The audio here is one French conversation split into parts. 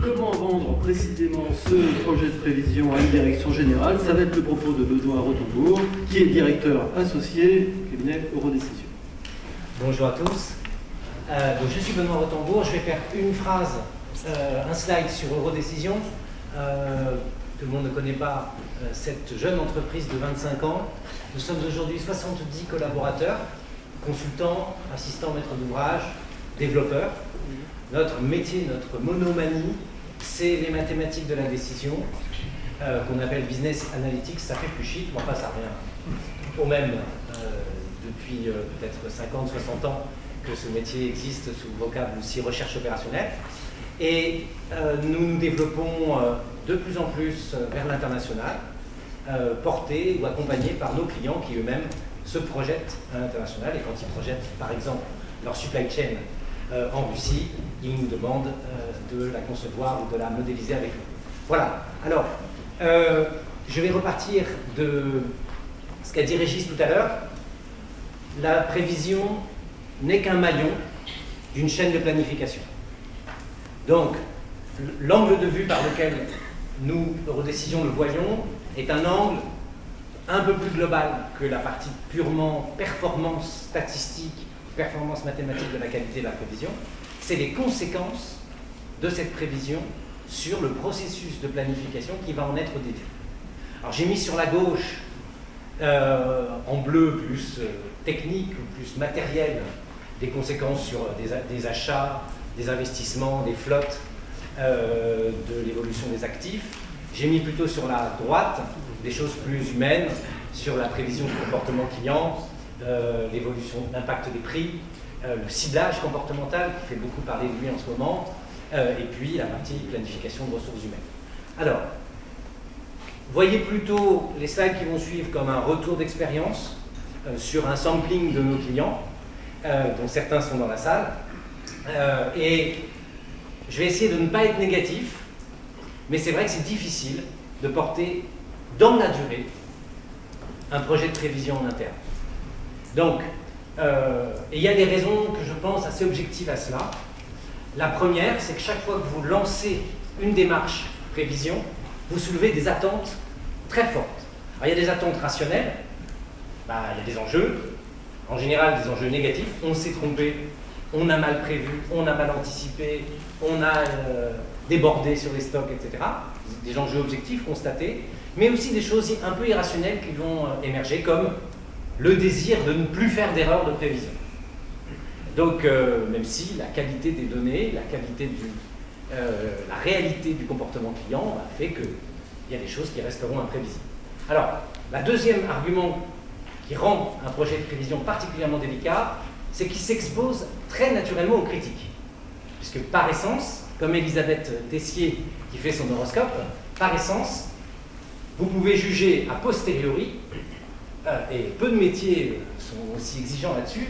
comment vendre précisément ce projet de prévision à une direction générale. Ça va être le propos de Benoît Rotembourg, qui est directeur associé du cabinet Eurodécision. Bonjour à tous. Donc je suis Benoît Rotembourg. Je vais faire une phrase, un slide sur Eurodécision. Tout le monde ne connaît pas cette jeune entreprise de 25 ans. Nous sommes aujourd'hui 70 collaborateurs, consultants, assistants maîtres d'ouvrage, développeurs. Notre métier, notre monomanie, c'est les mathématiques de la décision, qu'on appelle business analytics. Ça fait plus chic, mais enfin ça revient au même depuis peut-être 50, 60 ans que ce métier existe sous le vocable aussi recherche opérationnelle. Et nous nous développons de plus en plus vers l'international, portés ou accompagnés par nos clients qui eux-mêmes se projettent à l'international. Et quand ils projettent, par exemple, leur supply chain en Russie, ils nous demandent de la concevoir ou de la modéliser avec eux. Voilà. Alors, je vais repartir de ce qu'a dit Régis tout à l'heure. La prévision n'est qu'un maillon d'une chaîne de planification. Donc, l'angle de vue par lequel nous, Eurodécision, le voyons, est un angle un peu plus global que la partie purement performance statistique, performance mathématique de la qualité de la prévision. C'est les conséquences de cette prévision sur le processus de planification qui va en être déduit. Alors, j'ai mis sur la gauche, en bleu plus technique ou plus matériel, des conséquences sur des achats, des investissements, des flottes, de l'évolution des actifs. J'ai mis plutôt sur la droite des choses plus humaines, sur la prévision du comportement client, l'évolution, l'impact des prix, le ciblage comportemental qui fait beaucoup parler de lui en ce moment, et puis la partie planification de ressources humaines. Alors, voyez plutôt les slides qui vont suivre comme un retour d'expérience sur un sampling de nos clients, dont certains sont dans la salle. Et je vais essayer de ne pas être négatif, mais c'est vrai que c'est difficile de porter dans la durée un projet de prévision en interne. Donc, et il y a des raisons que je pense assez objectives à cela. La première, c'est que chaque fois que vous lancez une démarche prévision, vous soulevez des attentes très fortes. Alors, il y a des attentes rationnelles, il y a des enjeux, en général des enjeux négatifs. On s'est trompé, on a mal prévu, on a mal anticipé, on a débordé sur les stocks, etc. Des enjeux objectifs constatés, mais aussi des choses un peu irrationnelles qui vont émerger, comme le désir de ne plus faire d'erreurs de prévision. Donc, même si la qualité des données, la réalité du comportement client fait qu'il y a des choses qui resteront imprévisibles. Alors, le deuxième argument qui rend un projet de prévision particulièrement délicat, c'est qu'il s'expose très naturellement aux critiques. Puisque par essence, comme Elisabeth Tessier qui fait son horoscope, par essence, vous pouvez juger a posteriori, et peu de métiers sont aussi exigeants là-dessus,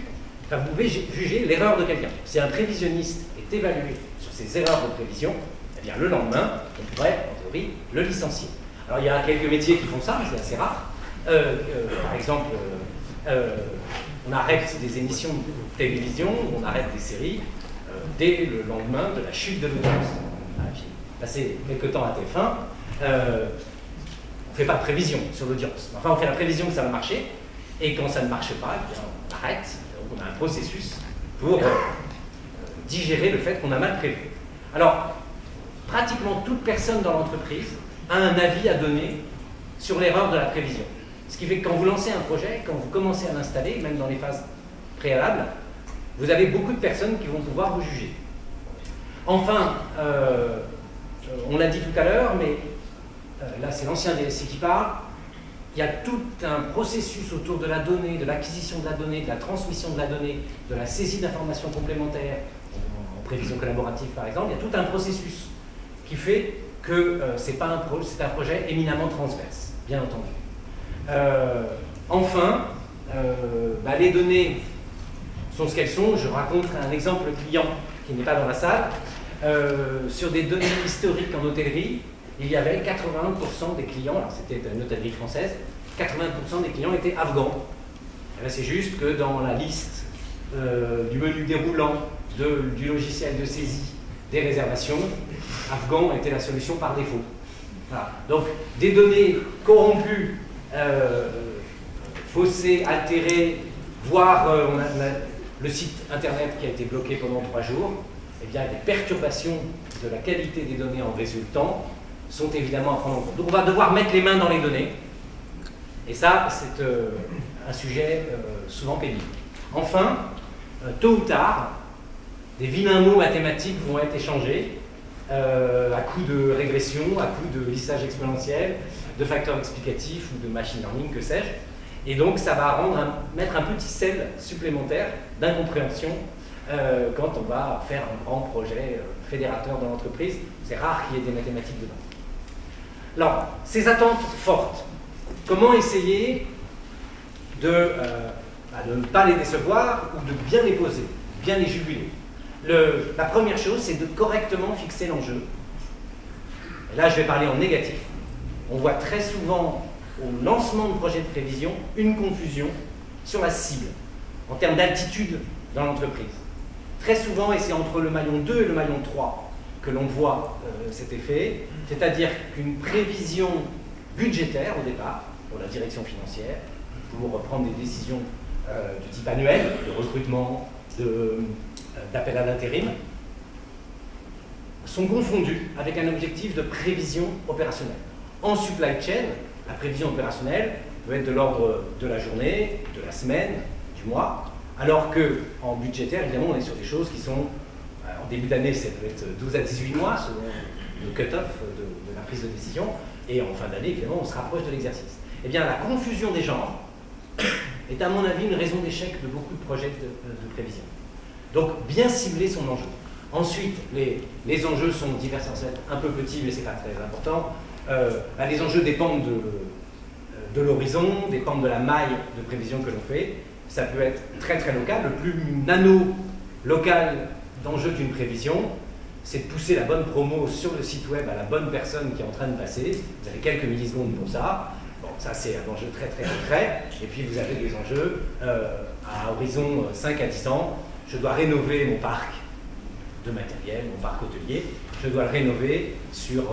vous pouvez juger l'erreur de quelqu'un. Si un prévisionniste est évalué sur ses erreurs de prévision, eh bien le lendemain, on pourrait, en théorie, le licencier. Alors il y a quelques métiers qui font ça, mais c'est assez rare. Par exemple, on arrête des émissions de télévision, on arrête des séries dès le lendemain de la chute de l'audience. J'ai passé quelques temps à TF1, on ne fait pas de prévision sur l'audience. Enfin, on fait la prévision que ça va marcher, et quand ça ne marche pas, eh bien, on arrête. Donc on a un processus pour digérer le fait qu'on a mal prévu. Alors, pratiquement toute personne dans l'entreprise a un avis à donner sur l'erreur de la prévision. Ce qui fait que quand vous lancez un projet, quand vous commencez à l'installer, même dans les phases préalables, vous avez beaucoup de personnes qui vont pouvoir vous juger. Enfin, on l'a dit tout à l'heure, mais là c'est l'ancien DSI qui parle, il y a tout un processus autour de la donnée, de l'acquisition de la donnée, de la transmission de la donnée, de la saisie d'informations complémentaires, en prévision collaborative par exemple, il y a tout un processus qui fait que c'est un projet éminemment transverse, bien entendu. Enfin, les données sont ce qu'elles sont. Je raconte un exemple client qui n'est pas dans la salle. Sur des données historiques en hôtellerie, il y avait 81% des clients, alors c'était une hôtellerie française, 80% des clients étaient afghans. C'est juste que dans la liste du menu déroulant du logiciel de saisie des réservations, Afghan était la solution par défaut. Voilà. Donc, des données corrompues, faussées, altérées, voire le site internet qui a été bloqué pendant 3 jours, eh bien, les perturbations de la qualité des données en résultant sont évidemment à prendre en compte. Donc, on va devoir mettre les mains dans les données, et ça, c'est un sujet souvent pénible. Enfin, tôt ou tard, des vilains mots mathématiques vont être échangés à coup de régression, à coup de lissage exponentiel, de facteurs explicatifs ou de machine learning, que sais-je. Et donc, ça va mettre un petit sel supplémentaire d'incompréhension quand on va faire un grand projet fédérateur dans l'entreprise. C'est rare qu'il y ait des mathématiques dedans. Alors, ces attentes fortes, comment essayer de ne pas les décevoir ou de bien les poser, bien les juguler? La première chose, c'est de correctement fixer l'enjeu. Et là, je vais parler en négatif. On voit très souvent, au lancement de projets de prévision, une confusion sur la cible, en termes d'altitude dans l'entreprise. Très souvent, et c'est entre le maillon 2 et le maillon 3 que l'on voit cet effet, c'est-à-dire qu'une prévision budgétaire au départ, pour la direction financière, pour prendre des décisions du type annuel, de recrutement, d'appel à l'intérim, sont confondus avec un objectif de prévision opérationnelle. En supply chain, la prévision opérationnelle peut être de l'ordre de la journée, de la semaine, du mois, alors qu'en budgétaire, évidemment, on est sur des choses qui sont, en début d'année, ça peut être 12 à 18 mois, selon le cut-off de la prise de décision, et en fin d'année, évidemment, on se rapproche de l'exercice. Eh bien, la confusion des genres est, à mon avis, une raison d'échec de beaucoup de projets de prévision. Donc, bien cibler son enjeu. Ensuite, les enjeux sont divers, un peu petits, mais ce n'est pas très important. Les enjeux dépendent de l'horizon, dépendent de la maille de prévision que l'on fait. Ça peut être très très local. Le plus nano-local d'enjeu d'une prévision, c'est de pousser la bonne promo sur le site web à la bonne personne qui est en train de passer. Vous avez quelques millisecondes pour ça. Bon, ça c'est un enjeu très très concret. Et puis vous avez des enjeux à horizon 5 à 10 ans. Je dois rénover mon parc de matériel, mon parc hôtelier. Je dois le rénover sur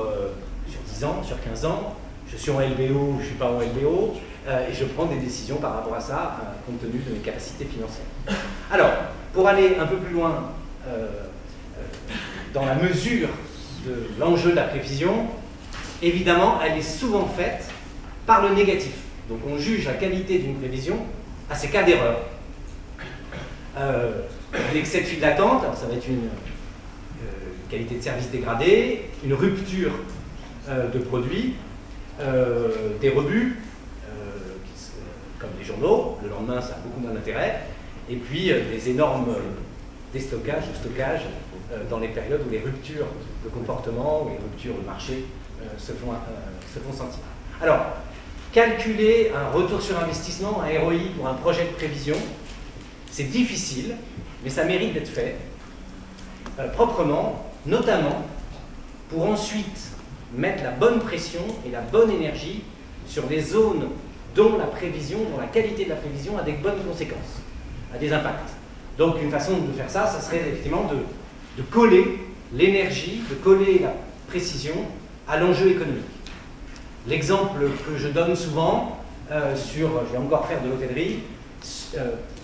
10 ans, sur 15 ans. Je suis en LBO ou je ne suis pas en LBO. Et je prends des décisions par rapport à ça, compte tenu de mes capacités financières. Alors, pour aller un peu plus loin dans la mesure de l'enjeu de la prévision, évidemment, elle est souvent faite par le négatif. Donc on juge la qualité d'une prévision à ses cas d'erreur. L'excès de file d'attente, ça va être une qualité de service dégradée, une rupture de produits, des rebuts, comme les journaux, le lendemain ça a beaucoup moins d'intérêt, et puis des énormes déstockages ou stockages dans les périodes où les ruptures de comportement ou les ruptures de marché se font sentir. Alors, calculer un retour sur investissement, un ROI pour un projet de prévision, c'est difficile, mais ça mérite d'être fait proprement, notamment pour ensuite mettre la bonne pression et la bonne énergie sur les zones dont la prévision, dont la qualité de la prévision a des bonnes conséquences, a des impacts. Donc une façon de faire ça, ça serait effectivement de coller l'énergie, de coller la précision à l'enjeu économique. L'exemple que je donne souvent je vais encore faire de l'hôtellerie,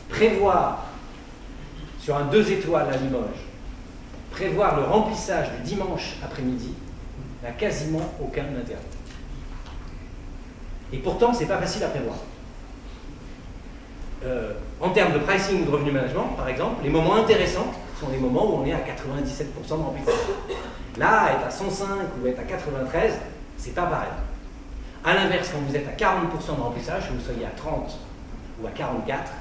prévoir sur un 2 étoiles à Limoges, prévoir le remplissage du dimanche après-midi n'a quasiment aucun intérêt. Et pourtant, c'est pas facile à prévoir. En termes de pricing ou de revenu management, par exemple, les moments intéressants sont les moments où on est à 97% de remplissage. Là, être à 105 ou être à 93, c'est pas pareil. A l'inverse, quand vous êtes à 40% de remplissage, que vous soyez à 30 ou à 44,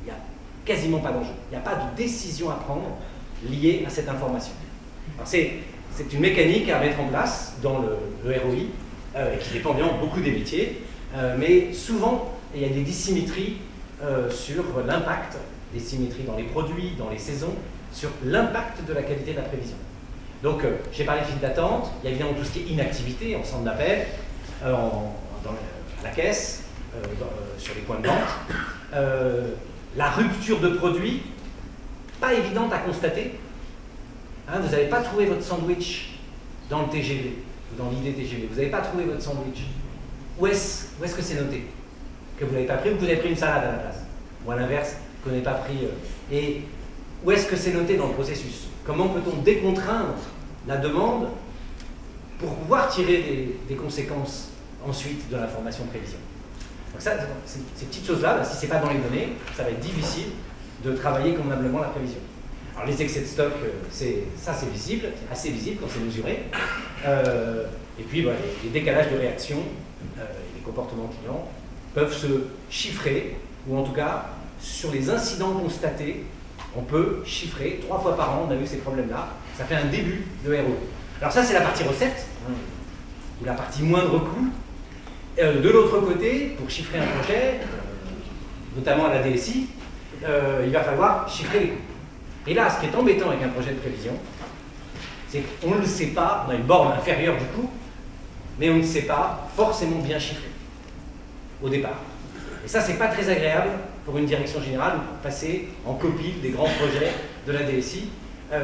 il n'y a quasiment pas d'enjeu. Il n'y a pas de décision à prendre liée à cette information. C'est une mécanique à mettre en place dans le ROI, qui dépend bien beaucoup des métiers, mais souvent, il y a des dissymétries sur l'impact, des symétries dans les produits, dans les saisons, sur l'impact de la qualité de la prévision. Donc, j'ai parlé de file d'attente, il y a évidemment tout ce qui est inactivité en centre d'appel, à la caisse, sur les points de vente. La rupture de produit, pas évidente à constater, Hein, vous n'avez pas trouvé votre sandwich dans le TGV, ou dans l'idée TGV. Vous n'avez pas trouvé votre sandwich. Où est-ce que c'est noté que vous ne l'avez pas pris ou que vous avez pris une salade à la place? Ou à l'inverse, que vous n'avez pas pris... Et où est-ce que c'est noté dans le processus? Comment peut-on décontraindre la demande pour pouvoir tirer des conséquences ensuite de l'information prévision? Donc ça, ces petites choses-là, si ce n'est pas dans les données, ça va être difficile de travailler convenablement la prévision. Alors les excès de stock, c'est visible, c'est assez visible quand c'est mesuré. Et puis voilà, les décalages de réaction et les comportements clients peuvent se chiffrer, ou en tout cas, sur les incidents constatés, on peut chiffrer 3 fois par an, on a eu ces problèmes-là, ça fait un début de ROI. Alors ça, c'est la partie recette, ou la partie moindre coût. De l'autre côté, pour chiffrer un projet, notamment à la DSI, il va falloir chiffrer les coûts. Et là, ce qui est embêtant avec un projet de prévision, c'est qu'on ne le sait pas, on a une borne inférieure du coût, mais on ne sait pas forcément bien chiffrer au départ. Et ça, c'est pas très agréable pour une direction générale ou pour passer en copie des grands projets de la DSI.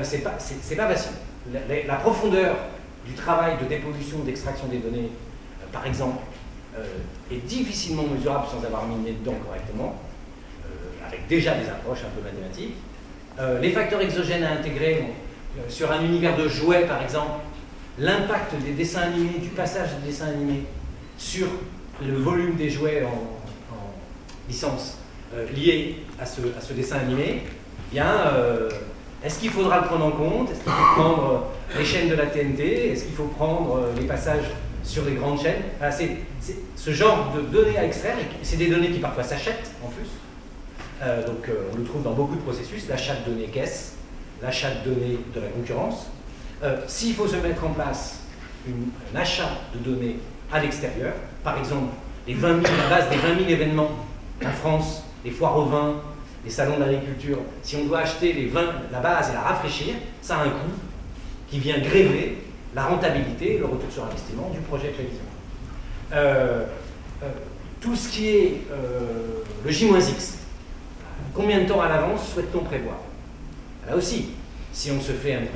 C'est pas facile. La profondeur du travail de dépollution, d'extraction des données, par exemple, est difficilement mesurable sans avoir mis le nez dedans correctement, avec déjà des approches un peu mathématiques. Les facteurs exogènes à intégrer, sur un univers de jouets par exemple, l'impact des dessins animés, du passage des dessins animés sur le volume des jouets en licence lié à ce dessin animé, eh bien, est-ce qu'il faudra le prendre en compte? Est-ce qu'il faut prendre les chaînes de la TNT? Est-ce qu'il faut prendre les passages sur les grandes chaînes? C'est ce genre de données à extraire, et c'est des données qui parfois s'achètent en plus. Donc on le trouve dans beaucoup de processus, l'achat de données caisse, l'achat de données de la concurrence. S'il faut se mettre en place un achat de données à l'extérieur, par exemple la base des 20 000 événements en France, les foires au vin, les salons d'agriculture, si on doit acheter la base et la rafraîchir, ça a un coût qui vient gréver la rentabilité, le retour sur investissement du projet de prévision. Tout ce qui est le J-X, combien de temps à l'avance souhaite-t-on prévoir? Là aussi, si on se fait une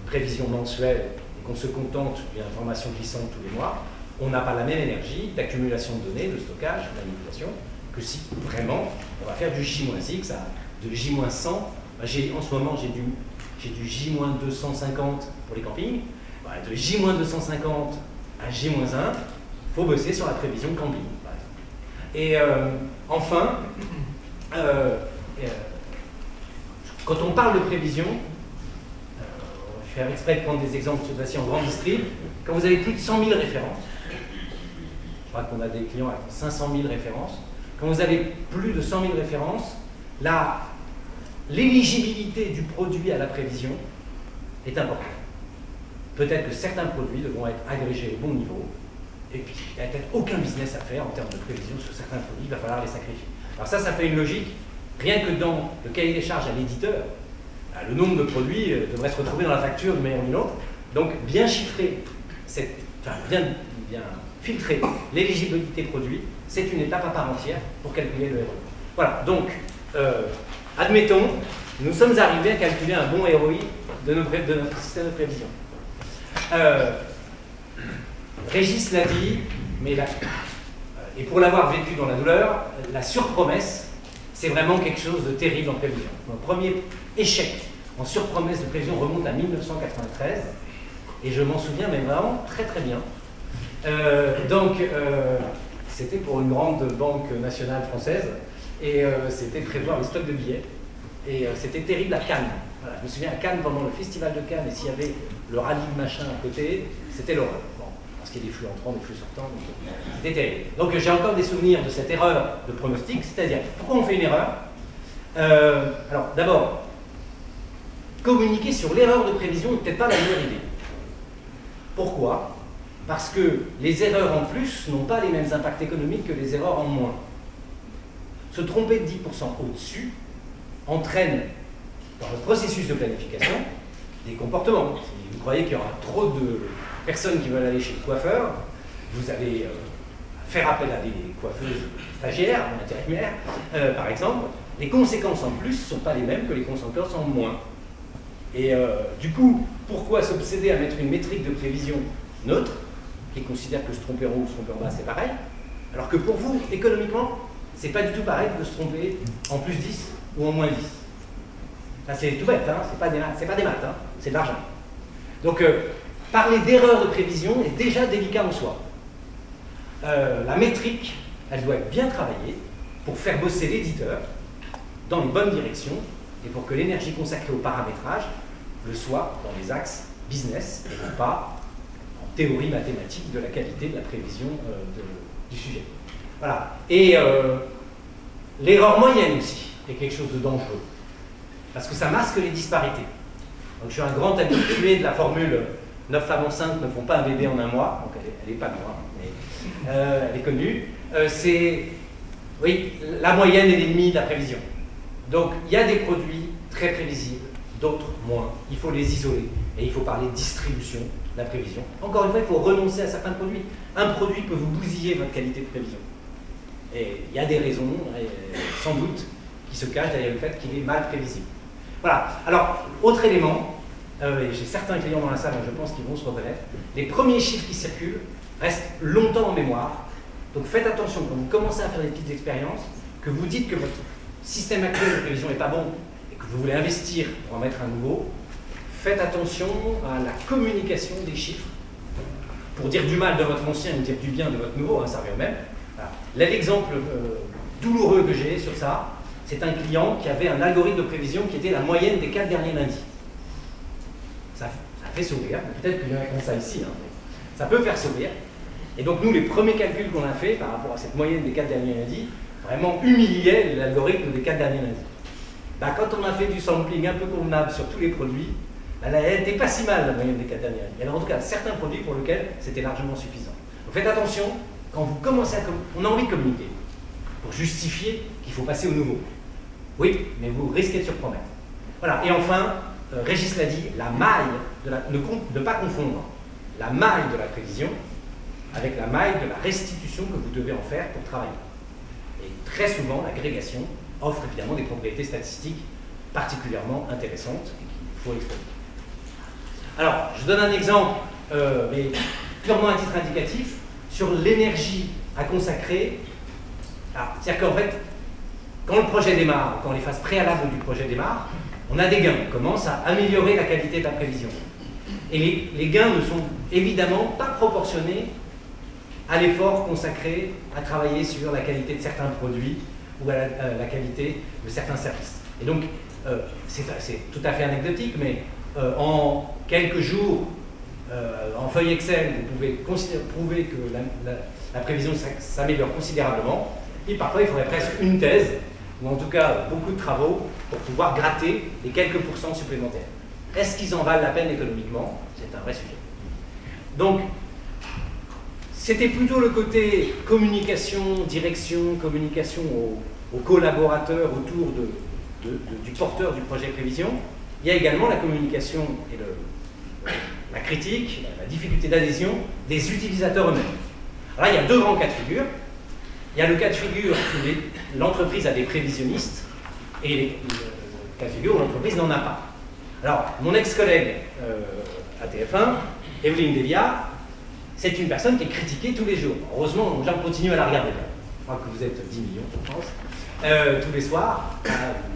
prévision mensuelle et qu'on se contente d'une information glissante tous les mois, on n'a pas la même énergie d'accumulation de données, de stockage, de manipulation, que si vraiment on va faire du J-X, de J-100. En ce moment, j'ai du J-250 pour les campings. De J-250 à J-1, il faut bosser sur la prévision camping. Et enfin, quand on parle de prévision, je vais faire exprès de prendre des exemples cette fois-ci en grande distrib, quand vous avez plus de 100 000 références, je crois qu'on a des clients avec 500 000 références, quand vous avez plus de 100 000 références, l'éligibilité du produit à la prévision est importante. Peut-être que certains produits devront être agrégés au bon niveau, et puis il n'y a peut-être aucun business à faire en termes de prévision sur certains produits, il va falloir les sacrifier. Alors ça fait une logique, rien que dans le cahier des charges à l'éditeur, le nombre de produits devrait se retrouver dans la facture d'une manière ou d'une autre. Donc bien chiffrer, bien filtrer l'éligibilité produit, c'est une étape à part entière pour calculer le ROI. Voilà, donc admettons, nous sommes arrivés à calculer un bon ROI de notre système de prévision. Régis l'a dit, mais et pour l'avoir vécu dans la douleur, la surpromesse, c'est vraiment quelque chose de terrible en prévision. Mon premier échec en surpromesse de prévision remonte à 1993, et je m'en souviens mais vraiment très très bien. C'était pour une grande banque nationale française, et c'était prévoir les stocks de billets, et c'était terrible à Cannes. Voilà, je me souviens à Cannes, pendant le festival de Cannes, et s'il y avait le rallye de machin à côté, c'était l'horreur. Bon, parce qu'il y a des flux entrants, des flux sortants, c'était terrible. Donc j'ai encore des souvenirs de cette erreur de pronostic, c'est-à-dire, pourquoi on fait une erreur? Alors d'abord, communiquer sur l'erreur de prévision n'est peut-être pas la meilleure idée. Pourquoi? Parce que les erreurs en plus n'ont pas les mêmes impacts économiques que les erreurs en moins. Se tromper de 10% au-dessus entraîne, dans le processus de planification, des comportements. Si vous croyez qu'il y aura trop de personnes qui veulent aller chez le coiffeur, vous allez faire appel à des coiffeuses stagiaires, intérimaires, par exemple. Les conséquences en plus ne sont pas les mêmes que les conséquences en moins. Et du coup, pourquoi s'obséder à mettre une métrique de prévision neutre, qui considère que se tromper en haut ou se tromper en bas, c'est pareil, alors que pour vous, économiquement, c'est pas du tout pareil de se tromper en plus 10 ou en moins 10. C'est tout bête, hein, c'est pas des maths, hein, c'est de l'argent. Donc, parler d'erreur de prévision est déjà délicat en soi. La métrique, elle doit être bien travaillée pour faire bosser l'éditeur dans les bonnes directions et pour que l'énergie consacrée au paramétrage le soit dans les axes business et non pas en théorie mathématique de la qualité de la prévision du sujet. Voilà. Et l'erreur moyenne aussi est quelque chose de dangereux parce que ça masque les disparités. Donc je suis un grand habitué de la formule 9 femmes enceintes ne font pas un bébé en un mois, donc elle n'est pas loin, mais elle est connue. Oui, la moyenne est l'ennemi de la prévision. Donc il y a des produits très prévisibles, d'autres moins. Il faut les isoler et il faut parler distribution de la prévision. Encore une fois, il faut renoncer à certains produits. Un produit peut vous bousiller votre qualité de prévision. Et il y a des raisons, sans doute, qui se cachent derrière le fait qu'il est mal prévisible. Voilà. Alors, autre élément, et j'ai certains clients dans la salle, je pense qu'ils vont se reconnaître, les premiers chiffres qui circulent restent longtemps en mémoire. Donc faites attention, quand vous commencez à faire des petites expériences, que vous dites que votre système actuel de prévision n'est pas bon et que vous voulez investir pour en mettre un nouveau, faites attention à la communication des chiffres pour dire du mal de votre ancien ou dire du bien de votre nouveau, hein, ça revient au même. Voilà. Là, l'exemple douloureux que j'ai sur ça, c'est un client qui avait un algorithme de prévision qui était la moyenne des 4 derniers lundis. Ça fait sourire, peut-être qu'il y en a comme ça ici, hein, mais ça peut faire sourire. Et donc nous, les premiers calculs qu'on a fait par rapport à cette moyenne des 4 derniers lundis, vraiment humiliaient l'algorithme des 4 derniers lundis. Quand on a fait du sampling un peu convenable sur tous les produits, elle n'était pas si mal la moyenne des 4 derniers lundis. Alors en tout cas, certains produits pour lesquels c'était largement suffisant. Donc faites attention, quand vous commencez à on a envie de communiquer, pour justifier qu'il faut passer au nouveau. Oui, mais vous risquez de surpromettre. Voilà, et enfin, Régis l'a dit, la maille, ne pas confondre la maille de la prévision avec la maille de la restitution que vous devez en faire pour travailler. Et très souvent, l'agrégation offre évidemment des propriétés statistiques particulièrement intéressantes et qu'il faut exploiter. Alors, je donne un exemple, mais purement à titre indicatif, sur l'énergie à consacrer. C'est-à-dire qu'en fait, quand le projet démarre, quand les phases préalables du projet démarrent, on a des gains, on commence à améliorer la qualité de la prévision. Et les gains ne sont évidemment pas proportionnés à l'effort consacré à travailler sur la qualité de certains produits ou à la qualité de certains services. Et donc, c'est tout à fait anecdotique, mais en quelques jours, en feuille Excel, vous pouvez prouver que la prévision s'améliore considérablement. Et parfois, il faudrait presque une thèse, ou en tout cas beaucoup de travaux, pour pouvoir gratter les quelques pourcents supplémentaires. Est-ce qu'ils en valent la peine économiquement? C'est un vrai sujet. Donc, c'était plutôt le côté communication, direction, communication aux collaborateurs autour du porteur du projet prévision. Il y a également la communication et la critique, la difficulté d'adhésion des utilisateurs eux-mêmes. Alors il y a deux grands cas de figure. Il y a le cas de figure où l'entreprise a des prévisionnistes et le cas de figure où l'entreprise n'en a pas. Alors, mon ex-collègue à TF1, Evelyne Delia, c'est une personne qui est critiquée tous les jours. Heureusement, les gens continuent à la regarder. Je crois que vous êtes 10 millions, je pense, tous les soirs,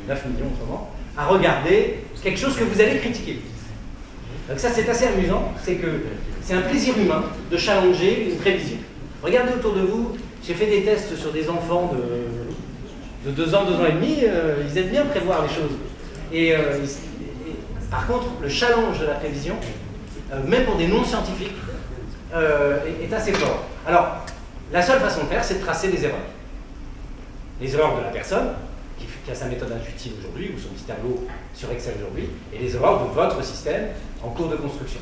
9 millions en ce moment, à regarder quelque chose que vous allez critiquer. Donc ça, c'est assez amusant, c'est que c'est un plaisir humain de challenger une prévision. Regardez autour de vous, j'ai fait des tests sur des enfants de 2 ans, 2 ans et demi, ils aiment bien prévoir les choses. Et par contre, le challenge de la prévision, même pour des non-scientifiques, est assez fort. Alors, la seule façon de faire, c'est de tracer les erreurs. Les erreurs de la personne, qui a sa méthode intuitive aujourd'hui, ou son petit tableau sur Excel aujourd'hui, et les erreurs de votre système en cours de construction.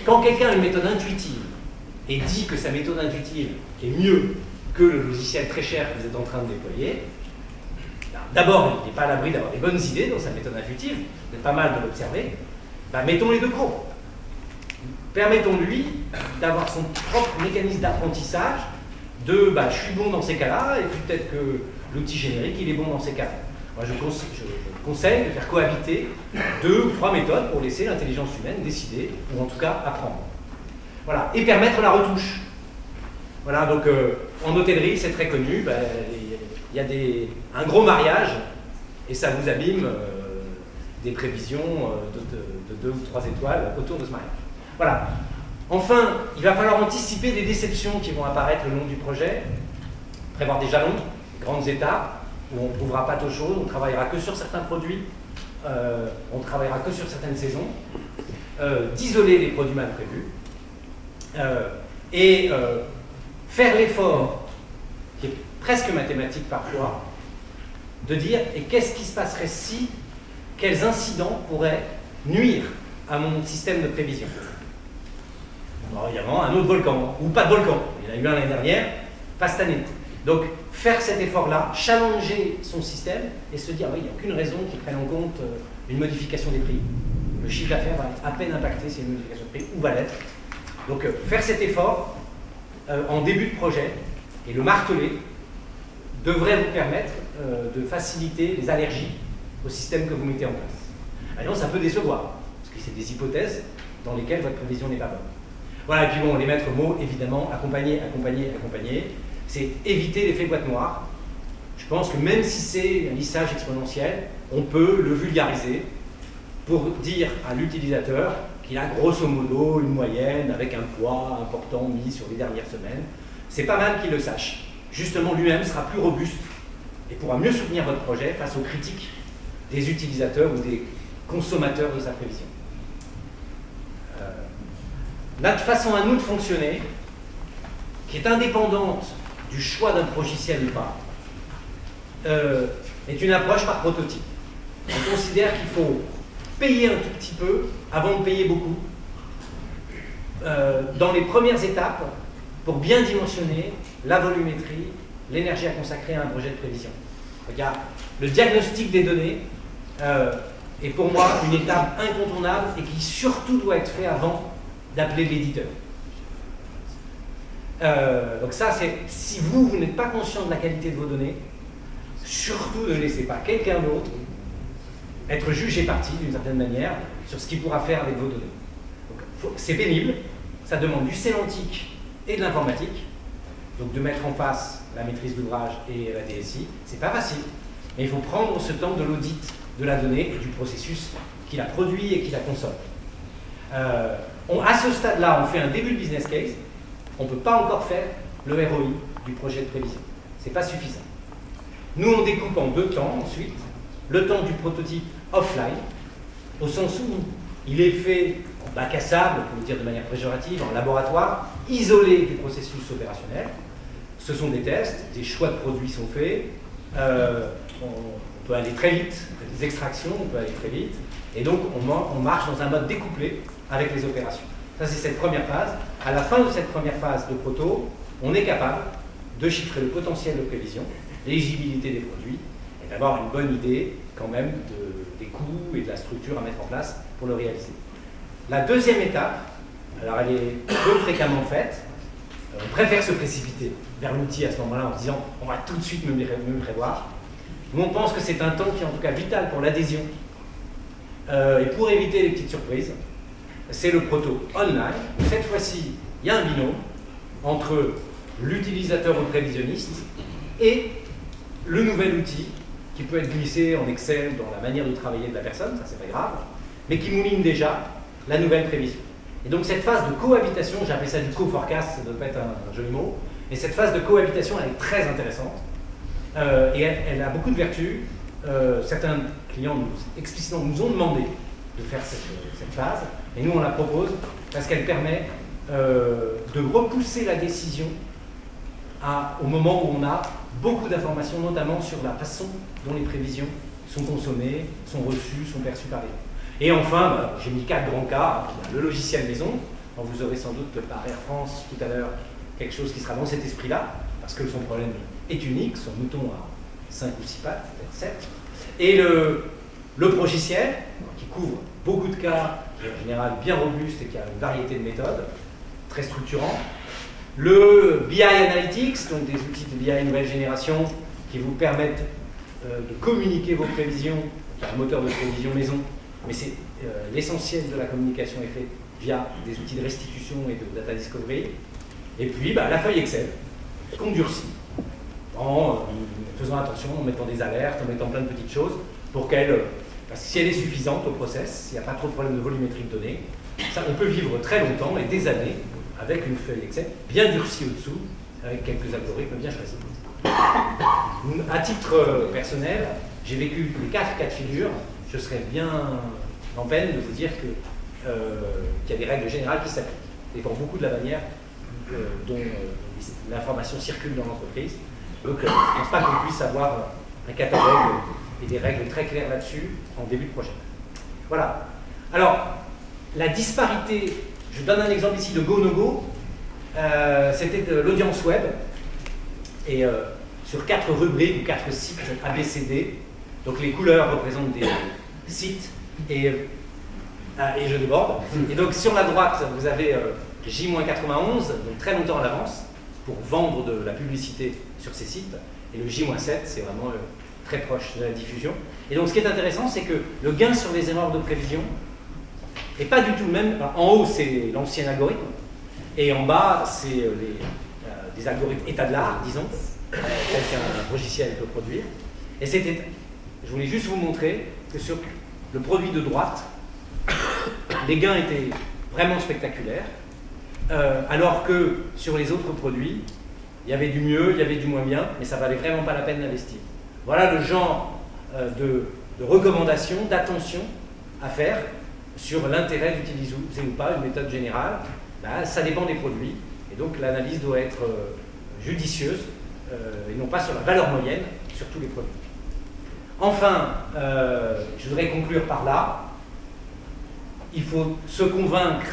Quand quelqu'un a une méthode intuitive et dit que sa méthode intuitive est mieux que le logiciel très cher que vous êtes en train de déployer, d'abord, il n'est pas à l'abri d'avoir des bonnes idées dans sa méthode intuitive, c'est pas mal de l'observer, mettons les deux courbes. Permettons-lui d'avoir son propre mécanisme d'apprentissage de je suis bon dans ces cas-là, et puis peut-être que l'outil générique, il est bon dans ces cas-là. Moi, je conseille de faire cohabiter 2 ou 3 méthodes pour laisser l'intelligence humaine décider, ou en tout cas apprendre. Voilà, et permettre la retouche. Voilà, donc en hôtellerie, c'est très connu, il y a un gros mariage, et ça vous abîme des prévisions de 2 ou 3 étoiles autour de ce mariage. Voilà. Enfin, il va falloir anticiper des déceptions qui vont apparaître le long du projet, prévoir des jalons, des grandes étapes, où on ne trouvera pas d'eau chaude, on ne travaillera que sur certains produits, on ne travaillera que sur certaines saisons, d'isoler les produits mal prévus, et faire l'effort, qui est presque mathématique parfois, de dire et qu'est-ce qui se passerait si, quels incidents pourraient nuire à mon système de prévision. Alors, évidemment, un autre volcan, ou pas de volcan, il y en a eu un l'année dernière, pas cette année. Donc, faire cet effort-là, challenger son système et se dire, oui, il n'y a aucune raison qu'il prenne en compte une modification des prix. Le chiffre d'affaires va être à peine impacté s'il y a une modification de prix, ou va l'être. Donc, faire cet effort en début de projet et le marteler devrait vous permettre de faciliter les allergies au système que vous mettez en place. Alors, ça peut décevoir, parce que c'est des hypothèses dans lesquelles votre prévision n'est pas bonne. Voilà, et puis bon, les maîtres mots, évidemment, accompagner, c'est éviter l'effet boîte noire. Je pense que même si c'est un lissage exponentiel, on peut le vulgariser pour dire à l'utilisateur qu'il a grosso modo une moyenne avec un poids important mis sur les dernières semaines. C'est pas mal qu'il le sache. Justement, lui-même sera plus robuste et pourra mieux soutenir votre projet face aux critiques des utilisateurs ou des consommateurs de sa prévision. Notre façon à nous de fonctionner, qui est indépendante du choix d'un logiciel ou pas, est une approche par prototype. On considère qu'il faut payer un tout petit peu avant de payer beaucoup dans les premières étapes pour bien dimensionner la volumétrie, l'énergie à consacrer à un projet de prévision. Regarde, le diagnostic des données est pour moi une étape incontournable et qui surtout doit être fait avant d'appeler l'éditeur. Donc ça, c'est si vous n'êtes pas conscient de la qualité de vos données, surtout ne laissez pas quelqu'un d'autre être juge et partie d'une certaine manière sur ce qu'il pourra faire avec vos données. C'est pénible, ça demande du sémantique et de l'informatique, donc de mettre en face la maîtrise d'ouvrage et la DSI, c'est pas facile, mais il faut prendre ce temps de l'audit de la donnée et du processus qui la produit et qui la consomme. À ce stade-là, on fait un début de business case, on ne peut pas encore faire le ROI du projet de prévision. Ce n'est pas suffisant. Nous, on découpe en 2 temps ensuite. Le temps du prototype offline, au sens où il est fait en bac à sable, pour le dire de manière péjorative, en laboratoire, isolé des processus opérationnels. Ce sont des tests, des choix de produits sont faits, on peut aller très vite, on fait des extractions, on peut aller très vite, et donc on marche dans un mode découplé avec les opérations. Ça, c'est cette première phase. À la fin de cette première phase de proto, on est capable de chiffrer le potentiel de prévision, l'éligibilité des produits, et d'avoir une bonne idée quand même des coûts et de la structure à mettre en place pour le réaliser. La deuxième étape, alors elle est peu fréquemment faite, on préfère se précipiter vers l'outil à ce moment-là en se disant on va tout de suite me prévoir. Nous, on pense que c'est un temps qui est en tout cas vital pour l'adhésion et pour éviter les petites surprises. C'est le proto online. Cette fois-ci, il y a un binôme entre l'utilisateur ou prévisionniste et le nouvel outil qui peut être glissé en Excel dans la manière de travailler de la personne, ça c'est pas grave, mais qui mouline déjà la nouvelle prévision. Et donc cette phase de cohabitation, j'appelle ça du co-forecast, ça ne doit pas être un joli mot, et cette phase de cohabitation, elle est très intéressante, et elle a beaucoup de vertus. Certains clients explicitement nous ont demandé de faire cette phase, et nous on la propose parce qu'elle permet de repousser la décision au moment où on a beaucoup d'informations, notamment sur la façon dont les prévisions sont consommées, sont reçues, sont perçues par les gens. Et enfin, j'ai mis 4 grands cas. Le logiciel maison, dont vous aurez sans doute par Air France tout à l'heure quelque chose qui sera dans cet esprit-là, parce que son problème est unique, son mouton a 5 ou 6 pattes, peut-être 7. Et le progiciel, qui couvre beaucoup de cas, qui est en général bien robuste et qui a une variété de méthodes, très structurant. Le BI Analytics, donc des outils de BI nouvelle génération qui vous permettent de communiquer vos prévisions, un moteur de prévision maison, mais c'est l'essentiel de la communication est fait via des outils de restitution et de data discovery. Et puis la feuille Excel, qu'on durcit, en faisant attention, en mettant des alertes, en mettant plein de petites choses, pour qu'elle, parce que si elle est suffisante au process, s'il n'y a pas trop de problème de volumétrie de données, ça, on peut vivre très longtemps et des années avec une feuille Excel bien durcie au-dessous, avec quelques algorithmes bien choisis. À titre personnel, j'ai vécu les 4 cas de figure. Je serais bien en peine de vous dire qu'il y a des règles générales qui s'appliquent. Et pour beaucoup de la manière dont l'information circule dans l'entreprise. Donc, je ne pense pas qu'on puisse avoir un catalogue et des règles très claires là-dessus en début de projet. Voilà. Alors, la disparité, je donne un exemple ici de go-no-go, c'était de l'audience web. Et sur 4 rubriques ou 4 sites ABCD, donc les couleurs représentent des sites et jeux de board. Et donc sur la droite, vous avez J-91, donc très longtemps à l'avance, pour vendre de la publicité sur ces sites. Et le J-7, c'est vraiment très proche de la diffusion. Et donc ce qui est intéressant, c'est que le gain sur les erreurs de prévision n'est pas du tout le même. En haut, c'est l'ancien algorithme, et en bas, c'est des algorithmes état de l'art, disons, tel qu'un logiciel peut produire. Et je voulais juste vous montrer que sur le produit de droite, les gains étaient vraiment spectaculaires, alors que sur les autres produits, il y avait du mieux, il y avait du moins bien, mais ça valait vraiment pas la peine d'investir. Voilà le genre de recommandations, d'attention à faire sur l'intérêt d'utiliser ou pas une méthode générale. Ça dépend des produits, et donc l'analyse doit être judicieuse, et non pas sur la valeur moyenne sur tous les produits. Enfin, je voudrais conclure par là, il faut se convaincre,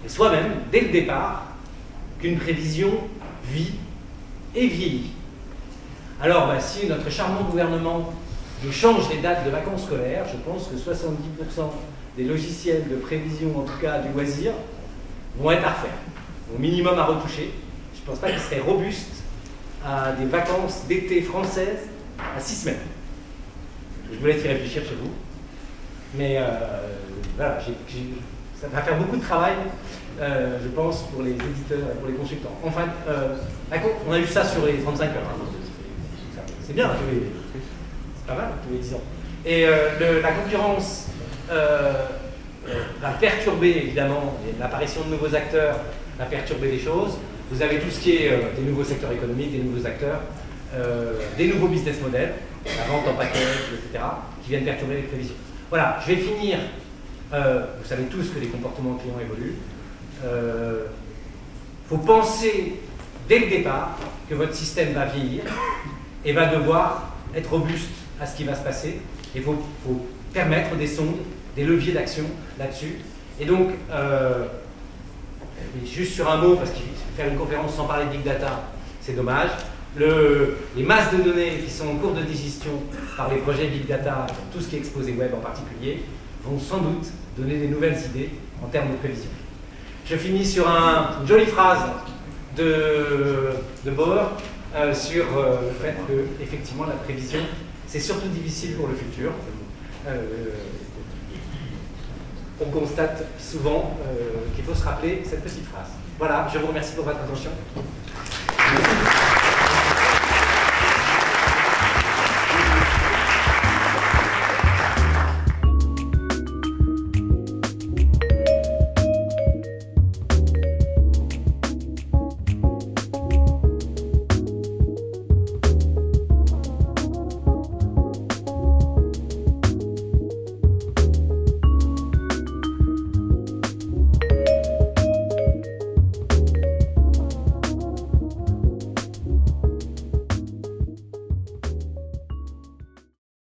et soi-même, dès le départ, qu'une prévision vit et vieillit. Alors, si notre charmant gouvernement nous change les dates de vacances scolaires, je pense que 70% des logiciels de prévision, en tout cas du loisir, vont être à refaire, au minimum à retoucher. Je ne pense pas qu'ils seraient robustes à des vacances d'été françaises à 6 semaines. Je vous laisse y réfléchir chez vous. Mais voilà, ça va faire beaucoup de travail, je pense, pour les éditeurs et pour les consultants. Enfin, on a vu ça sur les 35 heures. Hein. C'est bien, c'est pas mal, tous les 10 ans. Et la concurrence va perturber, évidemment, l'apparition de nouveaux acteurs va perturber les choses. Vous avez tout ce qui est des nouveaux secteurs économiques, des nouveaux acteurs, des nouveaux business models, la vente en package, etc., qui viennent perturber les prévisions. Voilà, je vais finir. Vous savez tous que les comportements clients évoluent. Il faut penser dès le départ que votre système va vieillir et va devoir être robuste à ce qui va se passer. Il faut permettre des sondes, des leviers d'action là-dessus. Et donc, juste sur un mot, parce que faire une conférence sans parler de Big Data, c'est dommage. Les masses de données qui sont en cours de digestion par les projets Big Data, tout ce qui est exposé web en particulier, vont sans doute donner des nouvelles idées en termes de prévision. Je finis sur une jolie phrase de Bohr sur le fait que, effectivement, la prévision, c'est surtout difficile pour le futur. On constate souvent qu'il faut se rappeler cette petite phrase. Voilà, je vous remercie pour votre attention.